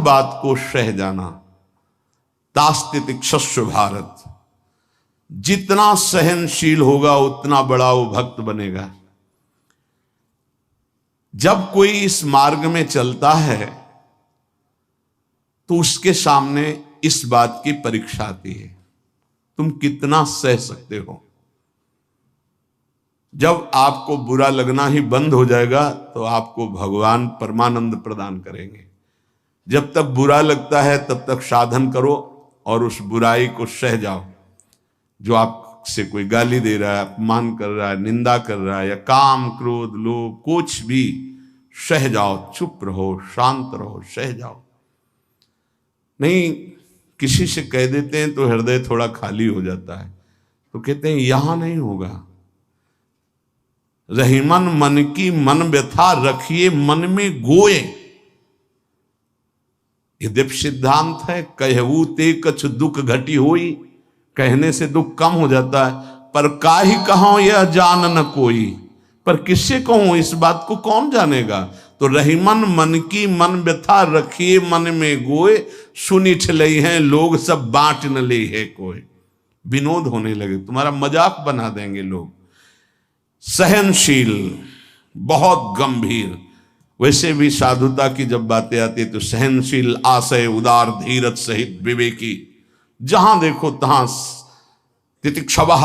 बात को सह जाना। तास्तितिक्षस्व भारत, जितना सहनशील होगा उतना बड़ा वो भक्त बनेगा। जब कोई इस मार्ग में चलता है तो उसके सामने इस बात की परीक्षा आती है, तुम कितना सह सकते हो। जब आपको बुरा लगना ही बंद हो जाएगा तो आपको भगवान परमानंद प्रदान करेंगे। जब तक बुरा लगता है तब तक साधन करो और उस बुराई को सह जाओ। जो आपसे कोई गाली दे रहा है, अपमान कर रहा है, निंदा कर रहा है, या काम क्रोध लोभ कुछ भी, सह जाओ, चुप रहो, शांत रहो, सह जाओ। नहीं, किसी से कह देते हैं तो हृदय थोड़ा खाली हो जाता है, तो कहते हैं यहां नहीं होगा। रहीमन मन की मन व्यथा रखिए मन में गोए, ये दिव्य सिद्धांत है। कहू ते कछ दुख घटी होई, कहने से दुख कम हो जाता है। पर काहि कहो यह जान न कोई, पर किससे कहूं, इस बात को कौन जानेगा। तो रहीमन मन की मन व्यथा रखिए मन में गोए, सुनी ठलई हैं लोग सब बांट न ले है कोई। विनोद होने लगे, तुम्हारा मजाक बना देंगे लोग। सहनशील, बहुत गंभीर। वैसे भी साधुता की जब बातें आती है तो सहनशील, आशय, उदार, धीरज सहित विवेकी, जहां देखो तहां तितिक्षवः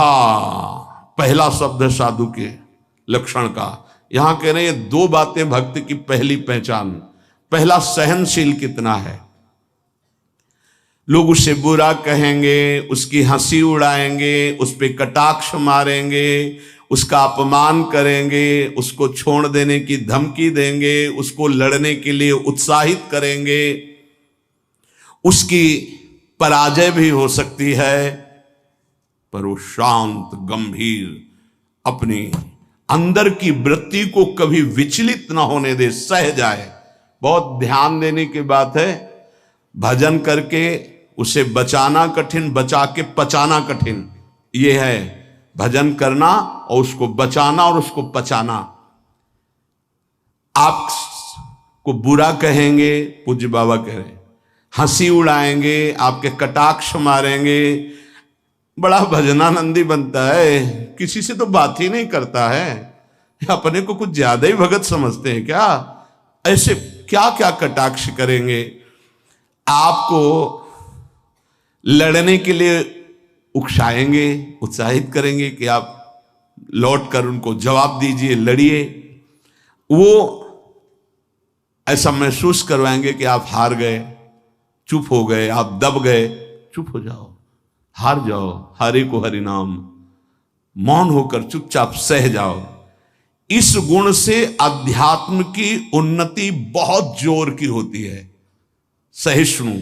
पहला शब्द है साधु के लक्षण का। यहां कह रहे हैं दो बातें भक्त की पहली पहचान। पहला, सहनशील कितना है। लोग उसे बुरा कहेंगे, उसकी हंसी उड़ाएंगे, उस पर कटाक्ष मारेंगे, उसका अपमान करेंगे, उसको छोड़ देने की धमकी देंगे, उसको लड़ने के लिए उत्साहित करेंगे। उसकी पराजय भी हो सकती है, पर वो शांत गंभीर, अपनी अंदर की वृत्ति को कभी विचलित ना होने दे, सह जाए। बहुत ध्यान देने की बात है। भजन करके उसे बचाना कठिन, बचा के पचाना कठिन। ये है भजन करना और उसको बचाना और उसको पचाना। आपको बुरा कहेंगे, पूज्य बाबा कह रहे, हंसी उड़ाएंगे, आपके कटाक्ष मारेंगे, बड़ा भजनानंदी बनता है, किसी से तो बात ही नहीं करता है, अपने को कुछ ज्यादा ही भगत समझते हैं क्या। ऐसे क्या क्या कटाक्ष करेंगे, आपको लड़ने के लिए उकसाएंगे, उत्साहित करेंगे कि आप लौट कर उनको जवाब दीजिए, लड़िए। वो ऐसा महसूस करवाएंगे कि आप हार गए, चुप हो गए, आप दब गए। चुप हो जाओ, हार जाओ, हरि को हरि नाम, मौन होकर चुपचाप सह जाओ। इस गुण से अध्यात्म की उन्नति बहुत जोर की होती है। सहिष्णु,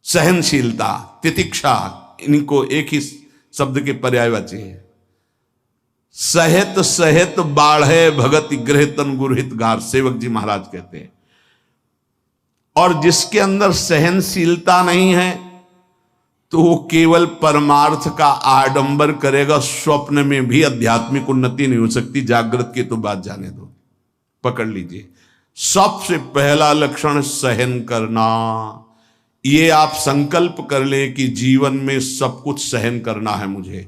सहनशीलता, तितिक्षा, इनको एक ही शब्द के पर्यायवाची है। सहित सहित बाढ़े भगत गृह तन गुरहित गार, सेवक जी महाराज कहते हैं। और जिसके अंदर सहनशीलता नहीं है तो वो केवल परमार्थ का आडंबर करेगा, स्वप्न में भी आध्यात्मिक उन्नति नहीं हो सकती। जागृत की तो बात जाने दो, पकड़ लीजिए। सबसे पहला लक्षण सहन करना। ये आप संकल्प कर ले कि जीवन में सब कुछ सहन करना है मुझे।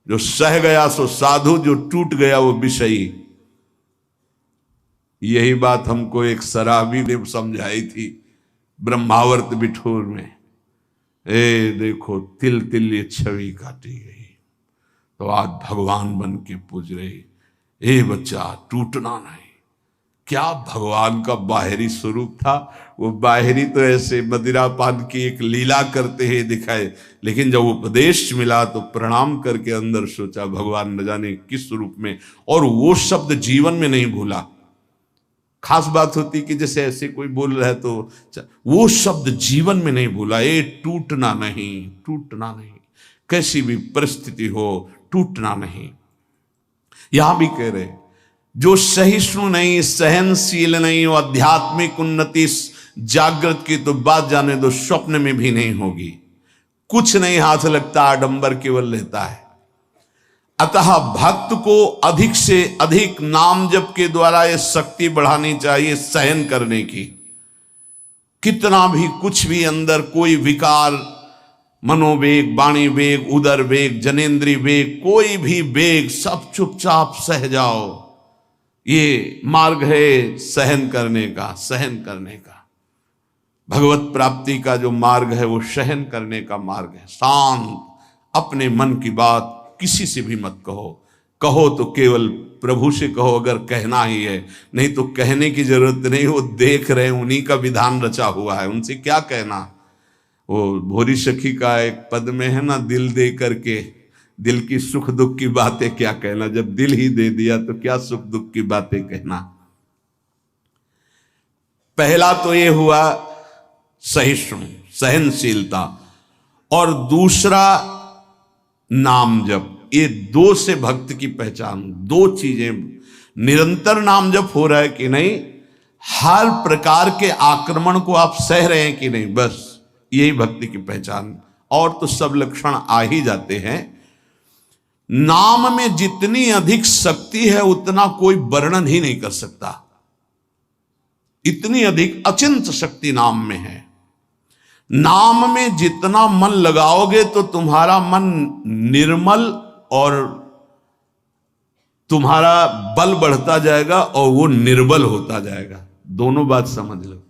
जो सह गया सो साधु, जो टूट गया वो विषयी। यही बात हमको एक शराबी ने समझाई थी ब्रह्मावर्त बिठूर में। ए देखो, तिल तिल ये छवि काटी गई तो आज भगवान बन के पूज रही। ए बच्चा, टूटना नहीं। क्या भगवान का बाहरी स्वरूप था। वो बाहरी तो ऐसे मदिरा पान की एक लीला करते ही दिखाए, लेकिन जब उपदेश मिला तो प्रणाम करके अंदर सोचा भगवान न जाने किस रूप में, और वो शब्द जीवन में नहीं भूला। खास बात होती कि जैसे ऐसे कोई बोल रहा है तो वो शब्द जीवन में नहीं भूला। ये टूटना नहीं, टूटना नहीं, कैसी भी परिस्थिति हो टूटना नहीं। यहां भी कह रहे जो सहिष्णु नहीं, सहनशील नहीं, वो आध्यात्मिक उन्नति जागृत की तो बात जाने दो, स्वप्न में भी नहीं होगी। कुछ नहीं हाथ लगता, आडंबर केवल रहता है। अतः भक्त को अधिक से अधिक नाम जप के द्वारा ये शक्ति बढ़ानी चाहिए सहन करने की। कितना भी कुछ भी अंदर कोई विकार, मनोवेग, वाणी वेग, उदर वेग, जनेन्द्रीय वेग, कोई भी वेग, सब चुपचाप सह जाओ। ये मार्ग है सहन करने का, सहन करने का। भगवत प्राप्ति का जो मार्ग है वो सहन करने का मार्ग है। शांत, अपने मन की बात किसी से भी मत कहो, कहो तो केवल प्रभु से कहो, अगर कहना ही है, नहीं तो कहने की जरूरत नहीं, वो देख रहे हैं, उन्हीं का विधान रचा हुआ है, उनसे क्या कहना। वो भोरी सखी का एक पद में है ना, दिल दे करके दिल की सुख दुख की बातें क्या कहना, जब दिल ही दे दिया तो क्या सुख दुख की बातें कहना। पहला तो ये हुआ सहिष्णु, सहनशीलता, और दूसरा नाम जप। ये दो से भक्त की पहचान, दो चीजें। निरंतर नाम जप हो रहा है कि नहीं, हर प्रकार के आक्रमण को आप सह रहे हैं कि नहीं, बस यही भक्ति की पहचान। और तो सब लक्षण आ ही जाते हैं। नाम में जितनी अधिक शक्ति है उतना कोई वर्णन ही नहीं कर सकता। इतनी अधिक अचिंत शक्ति नाम में है। नाम में जितना मन लगाओगे तो तुम्हारा मन निर्मल और तुम्हारा बल बढ़ता जाएगा और वो निर्बल होता जाएगा। दोनों बात समझ लो,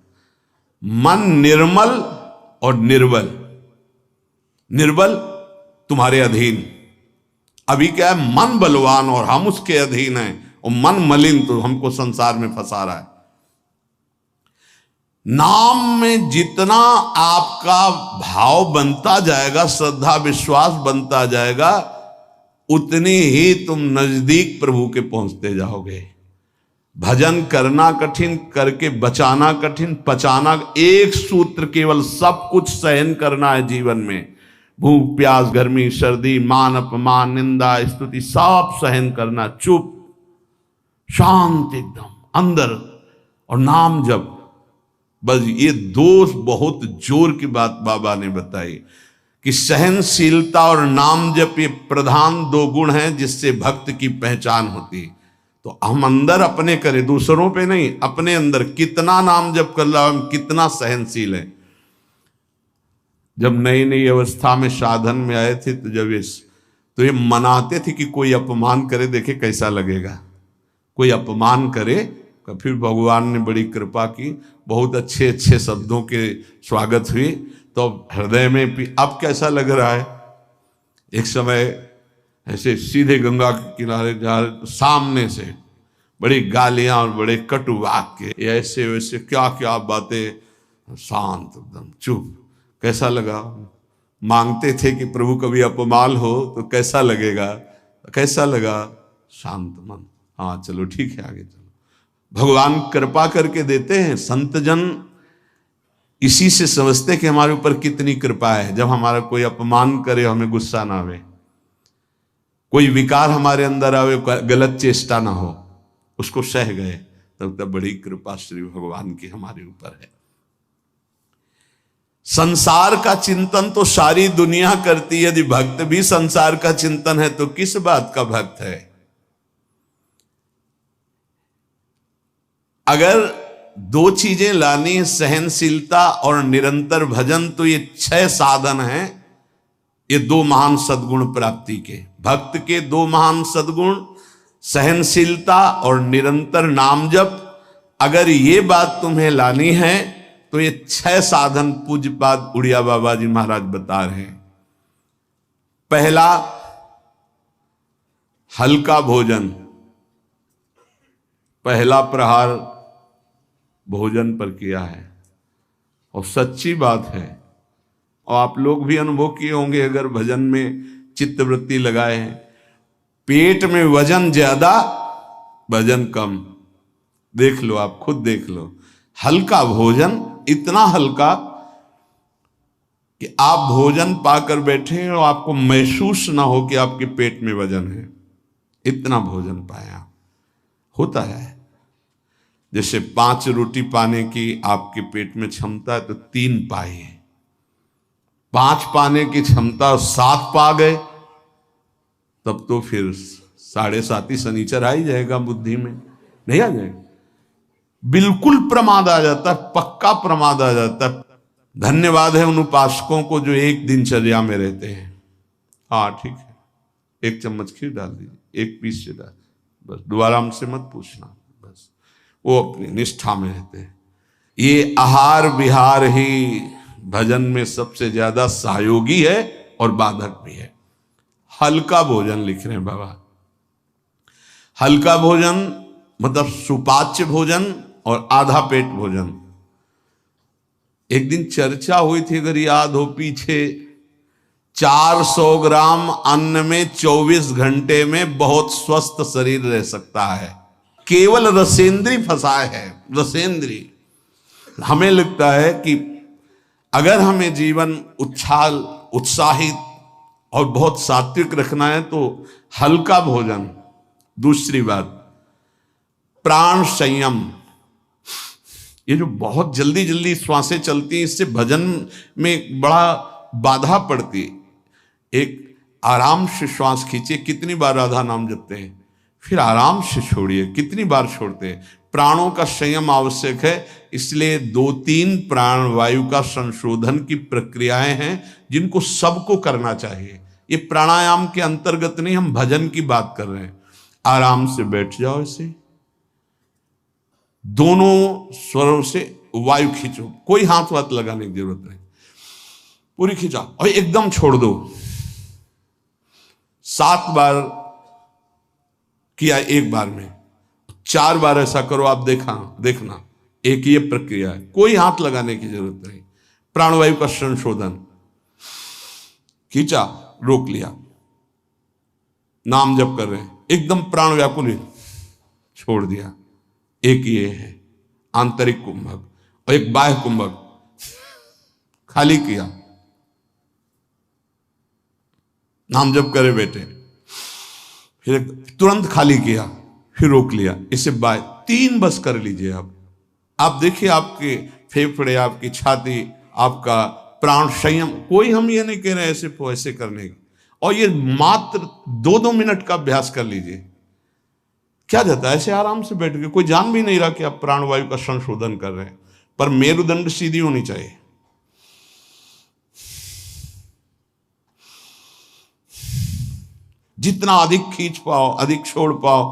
मन निर्मल और निर्बल। निर्बल तुम्हारे अधीन। अभी क्या है, मन बलवान और हम उसके अधीन हैं, और मन मलिन तो हमको संसार में फंसा रहा है। नाम में जितना आपका भाव बनता जाएगा, श्रद्धा विश्वास बनता जाएगा, उतनी ही तुम नजदीक प्रभु के पहुंचते जाओगे। भजन करना कठिन, करके बचाना कठिन, पचाना एक सूत्र केवल, सब कुछ सहन करना है जीवन में। भूख प्यास गर्मी सर्दी मान अपमान निंदा स्तुति सब सहन करना, चुप शांत एकदम अंदर, और नाम जप। बस ये दो बहुत जोर की बात बाबा ने बताई कि सहनशीलता और नाम जप ये प्रधान दो गुण हैं जिससे भक्त की पहचान होती। तो हम अंदर अपने करें, दूसरों पे नहीं, अपने अंदर कितना नाम जप कर रहा, हम कितना सहनशील है। जब नई नई अवस्था में साधन में आए थे तो ये मनाते थे कि कोई अपमान करे देखे कैसा लगेगा, कोई अपमान करे। फिर भगवान ने बड़ी कृपा की, बहुत अच्छे अच्छे शब्दों के स्वागत हुई, तो हृदय में भी अब कैसा लग रहा है। एक समय ऐसे सीधे गंगा के किनारे जा रहे तो सामने से बड़ी गालियां और बड़े कटु वाक्य, ऐसे वैसे क्या क्या बातें, शांत एकदम चुप। कैसा लगा? मांगते थे कि प्रभु कभी अपमान हो तो कैसा लगेगा, कैसा लगा? शांत मन, हाँ चलो ठीक है आगे चलो। भगवान कृपा करके देते हैं। संत जन इसी से समझते कि हमारे ऊपर कितनी कृपा है। जब हमारा कोई अपमान करे हमें गुस्सा ना आवे, कोई विकार हमारे अंदर आवे, गलत चेष्टा ना हो, उसको सह गए, तब बड़ी कृपा श्री भगवान की हमारे ऊपर है। संसार का चिंतन तो सारी दुनिया करती है, यदि भक्त भी संसार का चिंतन है तो किस बात का भक्त है। अगर दो चीजें लानी, सहनशीलता और निरंतर भजन, तो ये 6 साधन हैं। ये 2 महान सद्गुण प्राप्ति के, भक्त के 2 महान सद्गुण, सहनशीलता और निरंतर नाम जप। अगर ये बात तुम्हें लानी है तो ये 6 साधन पूज्यपाद उड़िया बाबा जी महाराज बता रहे हैं। पहला, हल्का भोजन। पहला प्रहार भोजन पर किया है, और सच्ची बात है, और आप लोग भी अनुभव किए होंगे अगर भजन में चित्तवृत्ति लगाए हैं। पेट में वजन ज्यादा, भजन कम। देख लो, आप खुद देख लो। हल्का भोजन, इतना हल्का कि आप भोजन पाकर बैठे और आपको महसूस ना हो कि आपके पेट में वजन है, इतना भोजन पाया। होता है जैसे 5 रोटी पाने की आपके पेट में क्षमता है तो 3 पाए, 5 पाने की क्षमता 7 पा गए, तब तो फिर 7.5 ही शनिचर आ ही जाएगा बुद्धि में, नहीं आ जाएगा। बिल्कुल प्रमाद आ जाता है, पक्का प्रमाद आ जाता है। धन्यवाद है उन उपासकों को जो एक दिनचर्या में रहते हैं। हाँ ठीक है, 1 चम्मच खीर डाल दीजिए, 1 पीस से डाल, बस दोबारा हमसे मत पूछना, बस वो अपनी निष्ठा में रहते हैं। ये आहार विहार ही भजन में सबसे ज्यादा सहयोगी है और बाधक भी है। हल्का भोजन लिख रहे हैं बाबा, हल्का भोजन मतलब सुपाच्य भोजन और आधा पेट भोजन। एक दिन चर्चा हुई थी, अगर याद हो पीछे, 400 ग्राम अन्न में 24 घंटे में बहुत स्वस्थ शरीर रह सकता है। केवल रसेंद्री फंसाए है, रसेंद्री। हमें लगता है कि अगर हमें जीवन उछाल उत्साहित और बहुत सात्विक रखना है तो हल्का भोजन। दूसरी बात, प्राण संयम। ये जो बहुत जल्दी जल्दी श्वासें चलती हैं, इससे भजन में बड़ा बाधा पड़ती है। एक आराम से श्वास खींचिए, कितनी बार राधा नाम जपते हैं, फिर आराम से छोड़िए, कितनी बार छोड़ते हैं। प्राणों का संयम आवश्यक है, इसलिए 2-3 प्राण वायु का संशोधन की प्रक्रियाएं हैं जिनको सबको करना चाहिए। ये प्राणायाम के अंतर्गत नहीं, हम भजन की बात कर रहे हैं। आराम से बैठ जाओ, ऐसे दोनों स्वरों से वायु खींचो, कोई हाथ वाथ लगाने की जरूरत नहीं, पूरी खींचा और एकदम छोड़ दो। 7 बार किया एक बार में, 4 बार ऐसा करो, आप देखना एक ये प्रक्रिया है, कोई हाथ लगाने की जरूरत नहीं। प्राणवायु का संशोधन, खींचा, रोक लिया, नाम जप कर रहे हैं, एकदम प्राण व्याकुल, छोड़ दिया। एक ये है आंतरिक कुंभक और एक बाह्य कुंभक, खाली किया, नाम जप करे बैठे, फिर तुरंत खाली किया, फिर रोक लिया, इसे बाय 3 बस कर लीजिए। आप देखिए आपके फेफड़े, आपकी छाती, आपका प्राण संयम। कोई हम ये नहीं कह रहे ऐसे करने की, और ये मात्र 2-2 मिनट का अभ्यास कर लीजिए। क्या जाता है ऐसे आराम से बैठ के, कोई जान भी नहीं रहा कि आप प्राणवायु का संशोधन कर रहे हैं, पर मेरुदंड सीधी होनी चाहिए। जितना अधिक खींच पाओ, अधिक छोड़ पाओ,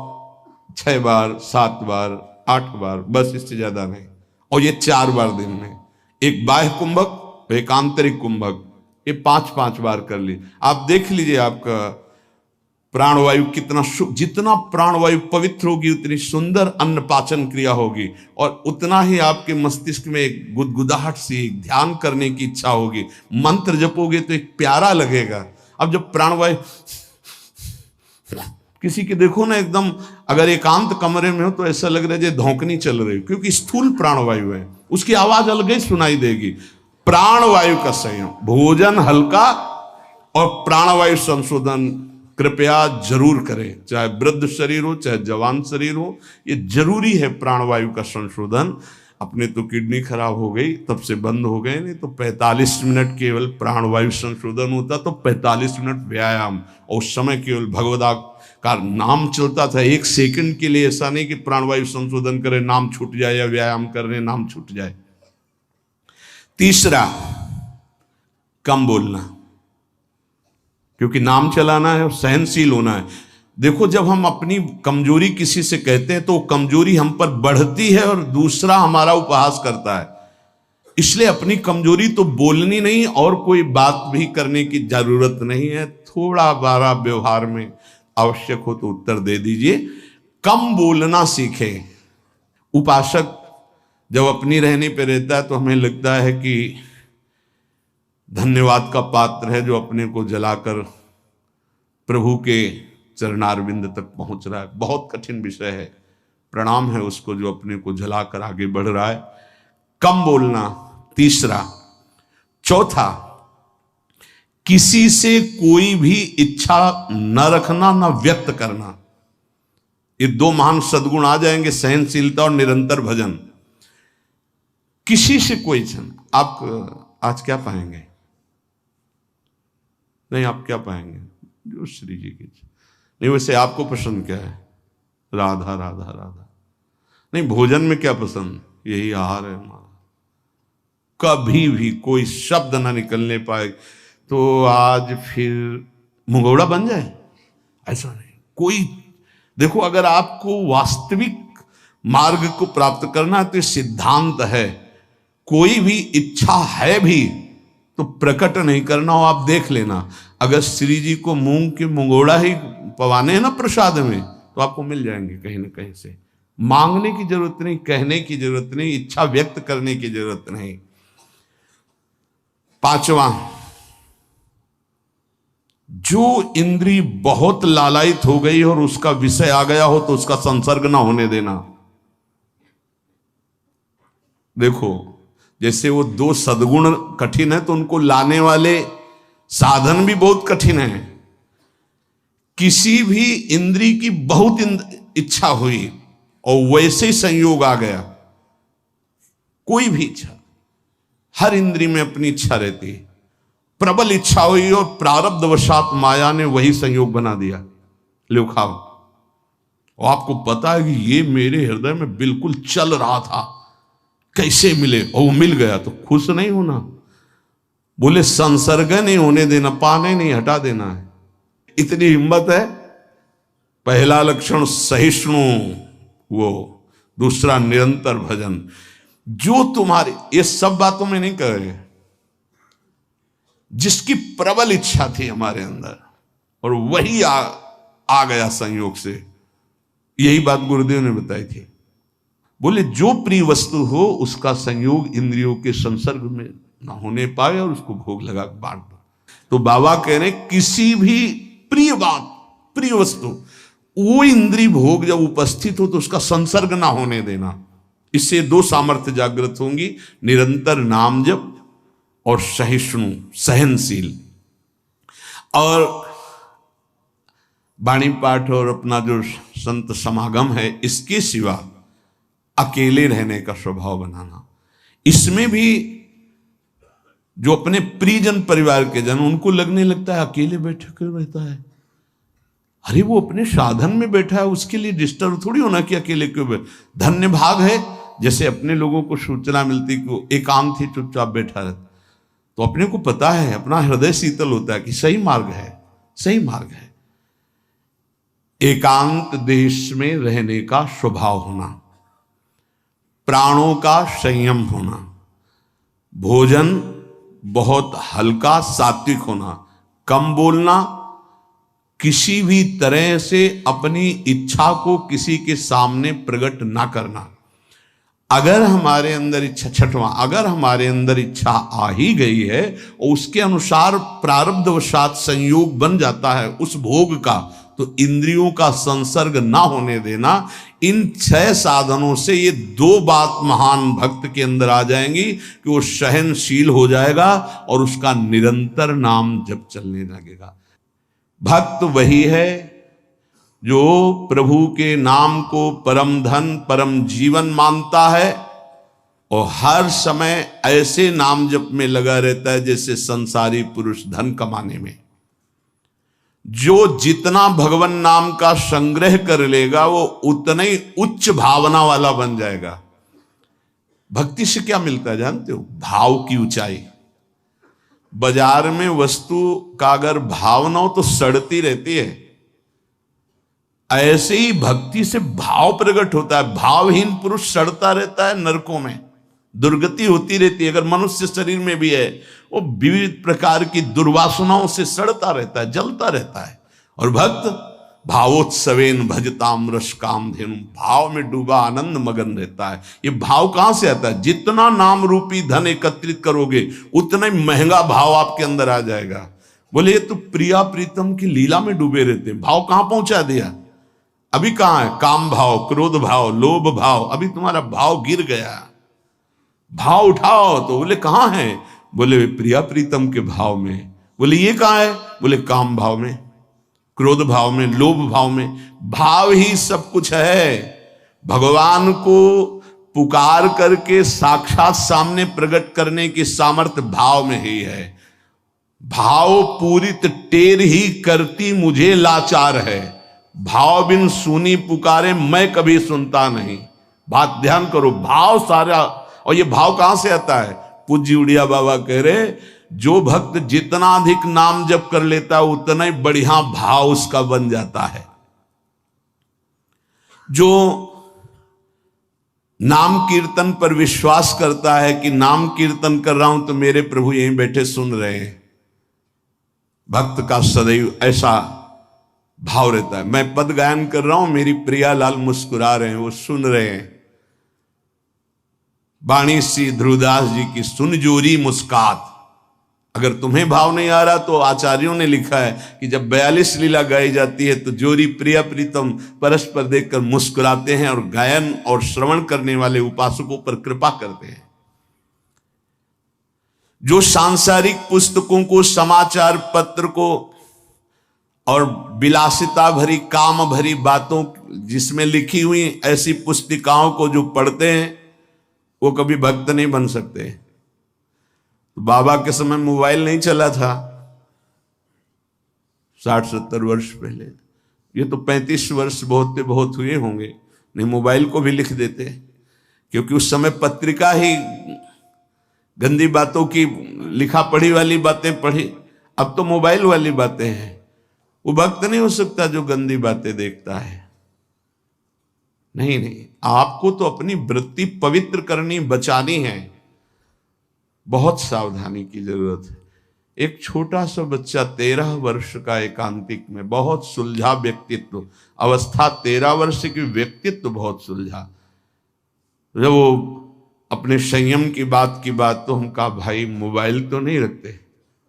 6 बार, 7 बार, 8 बार, बस, इससे ज्यादा नहीं। और ये 4 बार दिन में, एक बाह्य कुंभक, एक आंतरिक कुंभक, ये 5-5 बार कर ली। आप देख लीजिए आपका प्राणवायु कितना, जितना प्राणवायु पवित्र होगी उतनी सुंदर अन्न पाचन क्रिया होगी, और उतना ही आपके मस्तिष्क में एक गुदगुदाहट सी, ध्यान करने की इच्छा होगी। मंत्र जपोगे तो एक प्यारा लगेगा। अब जब प्राणवायु किसी की देखो ना, एकदम अगर एकांत कमरे में हो तो ऐसा लग रहा है जैसे धौंकनी चल रही, क्योंकि स्थूल प्राणवायु है, उसकी आवाज अलग ही सुनाई देगी। प्राणवायु का संयम, भोजन हल्का और प्राणवायु संशोधन कृपया जरूर करें, चाहे वृद्ध शरीर हो चाहे जवान शरीर हो, ये जरूरी है प्राणवायु का संशोधन। अपने तो किडनी खराब हो गई, तब से बंद हो गए, नहीं तो 45 मिनट केवल प्राणवायु संशोधन होता, तो 45 मिनट व्यायाम, और उस समय केवल भगवदा का नाम चलता था। 1 सेकंड के लिए ऐसा नहीं कि प्राणवायु संशोधन करे, नाम छूट जाए, या व्यायाम करने नाम छूट जाए। तीसरा, कम बोलना, क्योंकि नाम चलाना है और सहनशील होना है। देखो, जब हम अपनी कमजोरी किसी से कहते हैं तो कमजोरी हम पर बढ़ती है और दूसरा हमारा उपहास करता है। इसलिए अपनी कमजोरी तो बोलनी नहीं, और कोई बात भी करने की जरूरत नहीं है। थोड़ा बारा व्यवहार में आवश्यक हो तो उत्तर दे दीजिए, कम बोलना सीखें। उपासक जब अपनी रहने पे रहता है तो हमें लगता है कि धन्यवाद का पात्र है, जो अपने को जलाकर प्रभु के चरणारविंद तक पहुंच रहा है। बहुत कठिन विषय है, प्रणाम है उसको जो अपने को जलाकर आगे बढ़ रहा है। कम बोलना, तीसरा। चौथा, किसी से कोई भी इच्छा न रखना, न व्यक्त करना। ये 2 महान सद्गुण आ जाएंगे, सहनशीलता और निरंतर भजन। किसी से कोई इच्छा, आप आज क्या पाएंगे? नहीं, आप क्या पाएंगे? जो श्री जी की इच्छा। नहीं, वैसे आपको पसंद क्या है? राधा राधा राधा, नहीं भोजन में क्या पसंद, यही आहार है हमारा। कभी भी कोई शब्द ना निकलने पाए तो आज फिर मुंगौड़ा बन जाए, ऐसा नहीं। कोई देखो, अगर आपको वास्तविक मार्ग को प्राप्त करना है तो सिद्धांत है, कोई भी इच्छा है भी तो प्रकट नहीं करना हो। आप देख लेना, अगर श्री जी को मूंग के मुंगोड़ा ही पवाने हैं ना प्रसाद में, तो आपको मिल जाएंगे कहीं ना कहीं से। मांगने की जरूरत नहीं, कहने की जरूरत नहीं, इच्छा व्यक्त करने की जरूरत नहीं। पांचवा, जो इंद्री बहुत लालायित हो गई और उसका विषय आ गया हो तो उसका संसर्ग ना होने देना। देखो, जैसे वो दो सद्गुण कठिन है तो उनको लाने वाले साधन भी बहुत कठिन है। किसी भी इंद्री की बहुत इच्छा हुई और वैसे ही संयोग आ गया, कोई भी इच्छा, हर इंद्री में अपनी इच्छा रहती है, प्रबल इच्छा हुई और प्रारब्धवशात माया ने वही संयोग बना दिया, लो खाओ। और आपको पता है कि ये मेरे हृदय में बिल्कुल चल रहा था, कैसे मिले, और वो मिल गया, तो खुश नहीं होना। बोले संसर्ग नहीं होने देना, पाने नहीं हटा देना है। इतनी हिम्मत है। पहला लक्षण सहिष्णु, वो दूसरा निरंतर भजन। जो तुम्हारे, ये सब बातों में नहीं कह रहे, जिसकी प्रबल इच्छा थी हमारे अंदर और वही आ गया संयोग से, यही बात गुरुदेव ने बताई थी। बोले जो प्रिय वस्तु हो उसका संयोग इंद्रियों के संसर्ग में ना होने पाए और उसको भोग लगा बांट दो। तो बाबा कह रहे किसी भी प्रिय बात, प्रिय वस्तु, वो इंद्रिय भोग जब उपस्थित हो तो उसका संसर्ग ना होने देना। इससे दो सामर्थ्य जागृत होंगी, निरंतर नाम जप और सहिष्णु, सहनशील। और वाणी पाठ और अपना जो संत समागम है, इसके सिवा अकेले रहने का स्वभाव बनाना। इसमें भी जो अपने प्रियजन परिवार के जन, उनको लगने लगता है अकेले बैठे क्यों रहता है। अरे वो अपने साधन में बैठा है, उसके लिए डिस्टर्ब थोड़ी होना कि अकेले क्यों बैठे। धन्य भाग है, जैसे अपने लोगों को सूचना मिलती कि एकांत ही चुपचाप बैठा रहता, तो अपने को पता है, अपना हृदय शीतल होता है कि सही मार्ग है, सही मार्ग है। एकांत देश में रहने का स्वभाव होना, प्राणों का संयम होना, भोजन बहुत हल्का सात्विक होना, कम बोलना, किसी भी तरह से अपनी इच्छा को किसी के सामने प्रकट ना करना। अगर हमारे अंदर इच्छा, छठवां, अगर हमारे अंदर इच्छा आ ही गई है और उसके अनुसार प्रारब्धवशात संयोग बन जाता है उस भोग का, तो इंद्रियों का संसर्ग ना होने देना। इन 6 साधनों से ये 2 बात महान भक्त के अंदर आ जाएंगी कि वो सहनशील हो जाएगा और उसका निरंतर नाम जप चलने लगेगा। भक्त वही है जो प्रभु के नाम को परम धन, परम जीवन मानता है और हर समय ऐसे नाम जप में लगा रहता है जैसे संसारी पुरुष धन कमाने में। जो जितना भगवान नाम का संग्रह कर लेगा वो उतना ही उच्च भावना वाला बन जाएगा। भक्ति से क्या मिलता है जानते हो? भाव की ऊंचाई। बाजार में वस्तु का अगर भाव ना हो तो सड़ती रहती है, ऐसे ही भक्ति से भाव प्रकट होता है। भावहीन पुरुष सड़ता रहता है, नरकों में दुर्गति होती रहती है। अगर मनुष्य शरीर में भी है, वो विविध प्रकार की दुर्वासनाओं से सड़ता रहता है, जलता रहता है। और भक्त भावोत्सवेन भजताम रस काम धेनु, भाव में डूबा आनंद मगन रहता है। ये भाव कहां से आता है? जितना नाम रूपी धन एकत्रित करोगे उतना ही महंगा भाव आपके अंदर आ जाएगा। बोले ये तो प्रिया प्रीतम की लीला में डूबे रहते हैं, भाव कहां पहुंचा दिया? अभी कहां है? काम भाव, क्रोध भाव, लोभ भाव, अभी तुम्हारा भाव गिर गया। भाव उठाओ तो बोले कहां है? बोले प्रिया प्रीतम के भाव में। बोले ये कहां है? बोले काम भाव में, क्रोध भाव में, लोभ भाव में। भाव ही सब कुछ है। भगवान को पुकार करके साक्षात सामने प्रकट करने की सामर्थ्य भाव में ही है। भाव पूरित टेर ही करती मुझे लाचार है, भाव बिन सुनी पुकारे मैं कभी सुनता नहीं। बात ध्यान करो, भाव सारा। और ये भाव कहां से आता है? पूज्य उड़िया बाबा कह रहे, जो भक्त जितना अधिक नाम जप कर लेता है उतना ही बढ़िया भाव उसका बन जाता है। जो नाम कीर्तन पर विश्वास करता है कि नाम कीर्तन कर रहा हूं तो मेरे प्रभु यहीं बैठे सुन रहे हैं, भक्त का सदैव ऐसा भाव रहता है। मैं पद गायन कर रहा हूं, मेरी प्रिया लाल मुस्कुरा रहे हैं, वो सुन रहे हैं। बाणी सी ध्रुवदास जी की सुन जोरी मुस्कात। अगर तुम्हें भाव नहीं आ रहा तो आचार्यों ने लिखा है कि जब 42 लीला गाई जाती है तो जोरी प्रिया प्रीतम परस्पर देखकर मुस्कुराते हैं और गायन और श्रवण करने वाले उपासकों पर कृपा करते हैं। जो सांसारिक पुस्तकों को, समाचार पत्र को और विलासिता भरी काम भरी बातों जिसमें लिखी हुई ऐसी पुस्तिकाओं को जो पढ़ते हैं वो कभी भक्त नहीं बन सकते। तो बाबा के समय मोबाइल नहीं चला था 60-70 वर्ष पहले, ये तो 35 वर्ष बहुत हुए होंगे, नहीं मोबाइल को भी लिख देते, क्योंकि उस समय पत्रिका ही गंदी बातों की लिखा पढ़ी वाली बातें पढ़ी। अब तो मोबाइल वाली बातें हैं। वो भक्त नहीं हो सकता जो गंदी बातें देखता है। नहीं, आपको तो अपनी वृत्ति पवित्र करनी, बचानी है। बहुत सावधानी की जरूरत है। एक छोटा सा बच्चा 13 वर्ष का, एकांतिक में, बहुत सुलझा व्यक्तित्व, अवस्था 13 वर्ष की, व्यक्तित्व बहुत सुलझा। जब वो अपने संयम की बात तो हम कहा भाई मोबाइल तो नहीं रखते,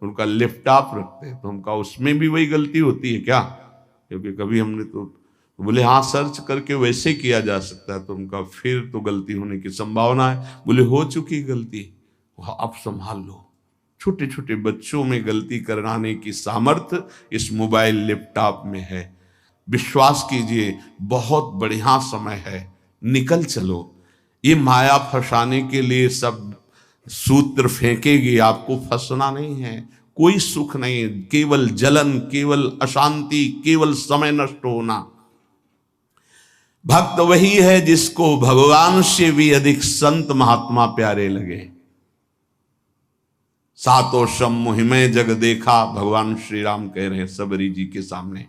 उनका लैपटॉप रखते, तो हम कहा उसमें भी वही गलती होती है क्या? क्योंकि कभी हमने तो बोले हाँ सर्च करके वैसे किया जा सकता है, तो उनका फिर तो गलती होने की संभावना है। बोले हो चुकी गलती, अब संभाल लो। छोटे छोटे बच्चों में गलती कराने की सामर्थ्य इस मोबाइल लैपटॉप में है। विश्वास कीजिए बहुत बढ़िया समय है, निकल चलो। ये माया फंसाने के लिए सब सूत्र फेंकेगी, आपको फंसना नहीं है। कोई सुख नहीं है, केवल जलन, केवल अशांति, केवल समय नष्ट होना। भक्त वही है जिसको भगवान से भी अधिक संत महात्मा प्यारे लगे। सातों सम मुहिमें जग देखा, भगवान श्री राम कह रहे हैं सबरी जी के सामने,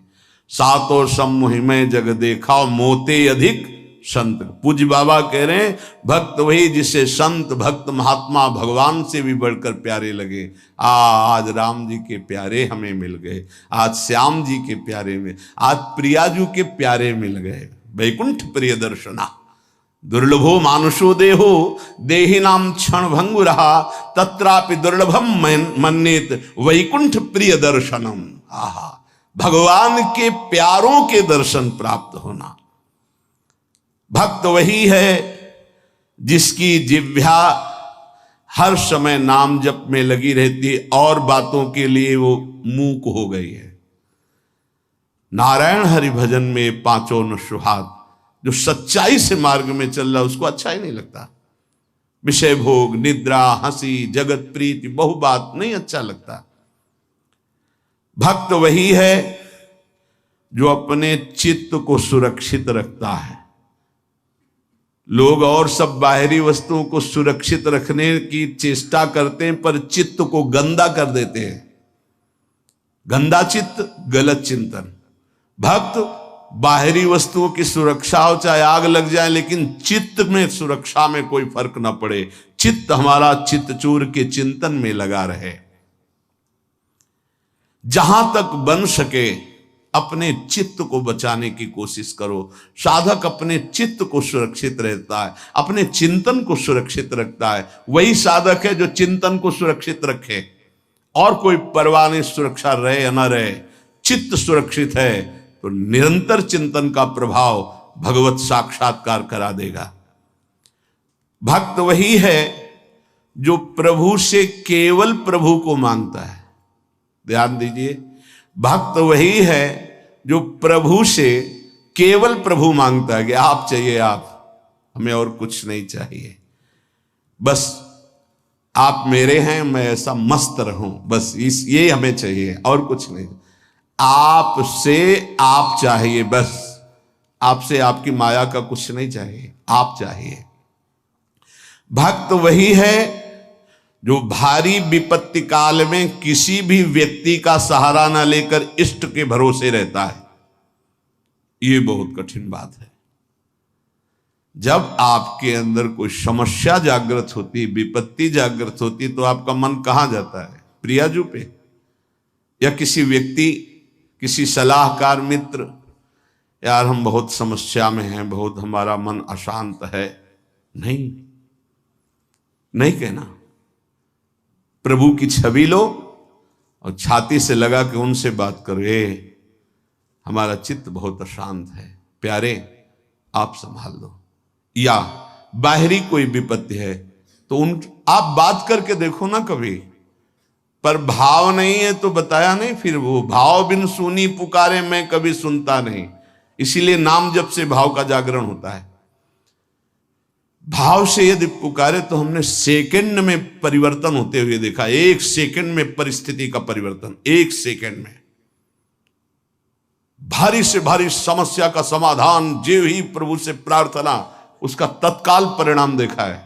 सातों सम मुहिमें जग देखा मोते अधिक संत। पूज्य बाबा कह रहे हैं भक्त वही जिसे संत, भक्त, महात्मा भगवान से भी बढ़कर प्यारे लगे। आज राम जी के प्यारे हमें मिल गए, आज श्याम जी के प्यारे में, आज प्रियाजू के प्यारे मिल गए। वैकुंठ प्रिय दर्शना दुर्लभो मानुषो देहो देहि नाम क्षण भंगु रहा तत्रापि दुर्लभम मन्येत वैकुंठ प्रिय दर्शनम। आहा, भगवान के प्यारों के दर्शन प्राप्त होना। भक्त वही है जिसकी जिह्वा हर समय नाम जप में लगी रहती है और बातों के लिए वो मूक हो गई है। नारायण हरि भजन में पांचों न सुहाग, जो सच्चाई से मार्ग में चल रहा है उसको अच्छा ही नहीं लगता। विषय भोग, निद्रा, हंसी, जगत प्रीति, बहु बात नहीं अच्छा लगता। भक्त वही है जो अपने चित्त को सुरक्षित रखता है। लोग और सब बाहरी वस्तुओं को सुरक्षित रखने की चेष्टा करते हैं पर चित्त को गंदा कर देते हैं। गंदा चित्त, गलत चिंतन। भक्त बाहरी वस्तुओं की सुरक्षा हो, चाहे आग लग जाए, लेकिन चित्त में सुरक्षा में कोई फर्क ना पड़े। चित्त हमारा चित्तचूर के चिंतन में लगा रहे। जहां तक बन सके अपने चित्त को बचाने की कोशिश करो। साधक अपने चित्त को सुरक्षित रहता है, अपने चिंतन को सुरक्षित रखता है। वही साधक है जो चिंतन को सुरक्षित रखे, और कोई परवाह नहीं सुरक्षा रहे या ना रहे। चित्त सुरक्षित है तो निरंतर चिंतन का प्रभाव भगवत साक्षात्कार करा देगा। भक्त वही है जो प्रभु से केवल प्रभु को मांगता है। ध्यान दीजिए, भक्त वही है जो प्रभु से केवल प्रभु मांगता है कि आप चाहिए आप, हमें और कुछ नहीं चाहिए, बस आप मेरे हैं, मैं ऐसा मस्त रहूं, बस ये हमें चाहिए और कुछ नहीं। आपसे आप चाहिए, बस आपसे आपकी माया का कुछ नहीं चाहिए। आप चाहिए। भक्त वही है जो भारी विपत्ति काल में किसी भी व्यक्ति का सहारा न लेकर इष्ट के भरोसे रहता है। ये बहुत कठिन बात है। जब आपके अंदर कोई समस्या जागृत होती, विपत्ति जागृत होती, तो आपका मन कहां जाता है? प्रियाजू पे, या किसी व्यक्ति, किसी सलाहकार मित्र, यार हम बहुत समस्या में हैं, बहुत हमारा मन अशांत है। नहीं, नहीं कहना। प्रभु की छवि लो और छाती से लगा के उनसे बात करो, हमारा चित्त बहुत अशांत है, प्यारे आप संभाल लो। या बाहरी कोई विपत्ति है तो आप बात करके देखो ना कभी, पर भाव नहीं है तो बताया नहीं। फिर वो भाव बिन सुनी पुकारे मैं कभी सुनता नहीं, इसीलिए नाम जप से भाव का जागरण होता है। भाव से यदि पुकारे तो हमने सेकंड में परिवर्तन होते हुए देखा। 1 सेकंड में परिस्थिति का परिवर्तन, 1 सेकंड में भारी से भारी समस्या का समाधान, जो ही प्रभु से प्रार्थना, उसका तत्काल परिणाम देखा है।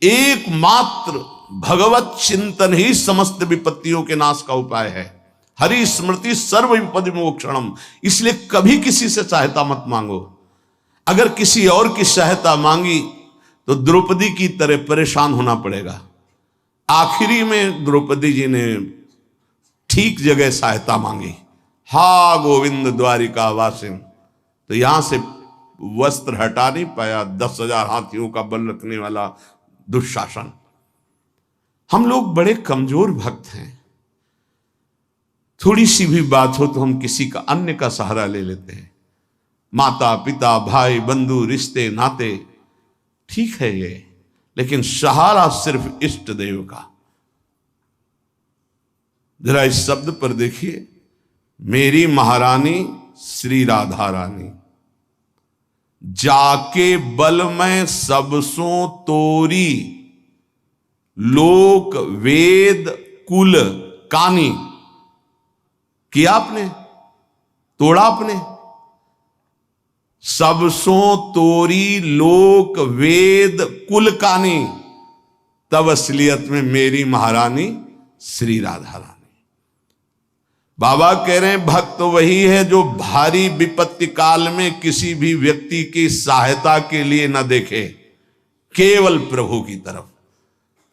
एक मात्र भगवत चिंतन ही समस्त विपत्तियों के नाश का उपाय है। हरि स्मृति सर्व विपदि मोक्षणम। इसलिए कभी किसी से सहायता मत मांगो। अगर किसी और की सहायता मांगी तो द्रौपदी की तरह परेशान होना पड़ेगा। आखिरी में द्रौपदी जी ने ठीक जगह सहायता मांगी। हा गोविंद द्वारिका वासिन, तो यहां से वस्त्र हटा नहीं पाया 10,000 हाथियों का बल रखने वाला दुशासन। हम लोग बड़े कमजोर भक्त हैं। थोड़ी सी भी बात हो तो हम किसी का, अन्य का सहारा ले लेते हैं। माता पिता भाई बंधु रिश्ते नाते ठीक है ये, लेकिन सहारा सिर्फ इष्ट देव का। जरा इस शब्द पर देखिए, मेरी महारानी श्री राधा रानी, जाके बल में सबसों तोरी, लोक वेद कुल कानी। किया आपने, तोड़ा आपने। सबसों तोरी लोक वेद कुल कानी, तब असलियत में मेरी महारानी श्री राधा रानी। बाबा कह रहे हैं भक्त वही है जो भारी विपत्ति काल में किसी भी व्यक्ति की सहायता के लिए न देखे, केवल प्रभु की तरफ।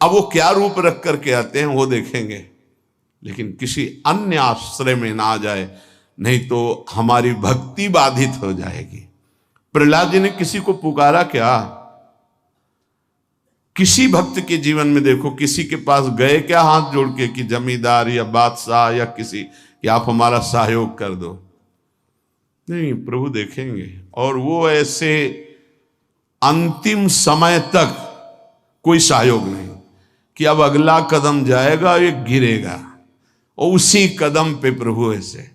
अब वो क्या रूप रख करके आते हैं वो देखेंगे, लेकिन किसी अन्य आश्रय में ना आ जाए, नहीं तो हमारी भक्ति बाधित हो जाएगी। प्रहलाद जी ने किसी को पुकारा क्या? किसी भक्त के जीवन में देखो, किसी के पास गए क्या हाथ जोड़ के कि जमींदार या बादशाह या किसी कि आप हमारा सहयोग कर दो? नहीं, प्रभु देखेंगे। और वो ऐसे अंतिम समय तक कोई सहयोग नहीं कि अब अगला कदम जाएगा ये गिरेगा, और उसी कदम पे प्रभु ऐसे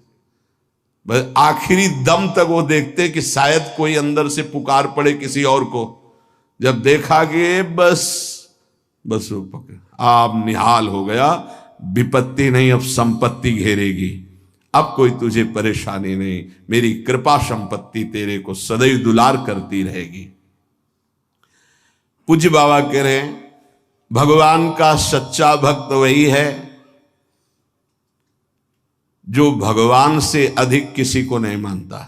बस आखिरी दम तक वो देखते कि शायद कोई अंदर से पुकार पड़े किसी और को। जब देखा कि बस वो पकड़, आप निहाल हो गया, विपत्ति नहीं अब संपत्ति घेरेगी, अब कोई तुझे परेशानी नहीं, मेरी कृपा संपत्ति तेरे को सदैव दुलार करती रहेगी। पूज्य बाबा कह रहे हैं भगवान का सच्चा भक्त वही है जो भगवान से अधिक किसी को नहीं मानता।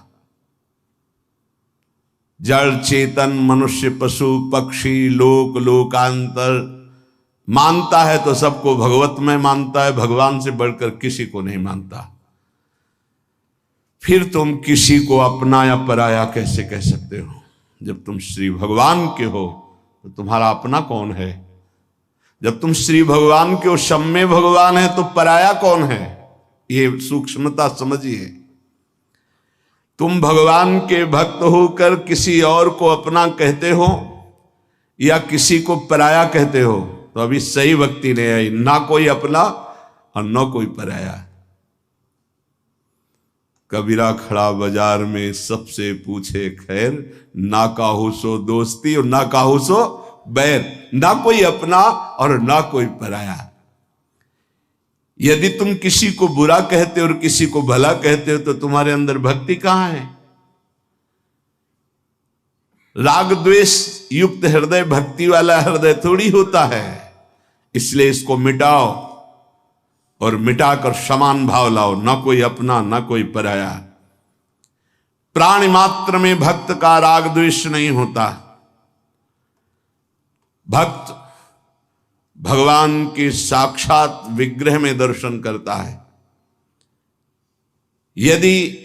जड़ चेतन मनुष्य पशु पक्षी लोक लोकांतर मानता है तो सबको भगवत में मानता है, भगवान से बढ़कर किसी को नहीं मानता। फिर तुम किसी को अपना या पराया कैसे कह सकते हो? जब तुम श्री भगवान के हो तो तुम्हारा अपना कौन है? जब तुम श्री भगवान के हो, सम्य भगवान है, तो पराया कौन है? ये सूक्ष्मता समझिए। तुम भगवान के भक्त होकर किसी और को अपना कहते हो या किसी को पराया कहते हो, तो अभी सही भक्ति नहीं आई। ना कोई अपना और ना कोई पराया। कबीरा खड़ा बाजार में सबसे पूछे खैर, ना काहू सो दोस्ती और ना काहू सो बैर। ना कोई अपना और ना कोई पराया। यदि तुम किसी को बुरा कहते हो और किसी को भला कहते हो तो तुम्हारे अंदर भक्ति कहां है? राग द्वेष युक्त हृदय भक्ति वाला हृदय थोड़ी होता है। इसलिए इसको मिटाओ और मिटाकर समान भाव लाओ, ना कोई अपना ना कोई पराया। प्राणी मात्र में भक्त का राग द्वेष नहीं होता। भक्त भगवान के साक्षात विग्रह में दर्शन करता है। यदि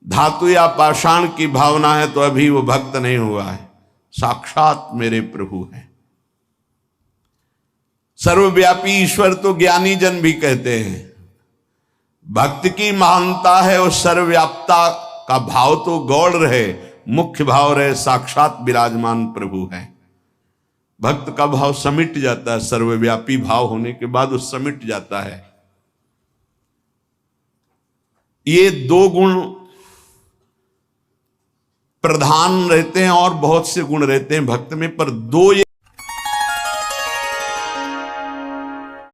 धातु या पाषाण की भावना है तो अभी वो भक्त नहीं हुआ है, साक्षात मेरे प्रभु हैं। सर्वव्यापी ईश्वर तो ज्ञानी जन भी कहते हैं। भक्त की महानता है और सर्वव्यापता का भाव तो गौड़ रहे, मुख्य भाव रहे साक्षात विराजमान प्रभु है। भक्त का भाव समिट जाता है, सर्वव्यापी भाव होने के बाद वो समिट जाता है। ये दो गुण प्रधान रहते हैं और बहुत से गुण रहते हैं भक्त में, पर दो ये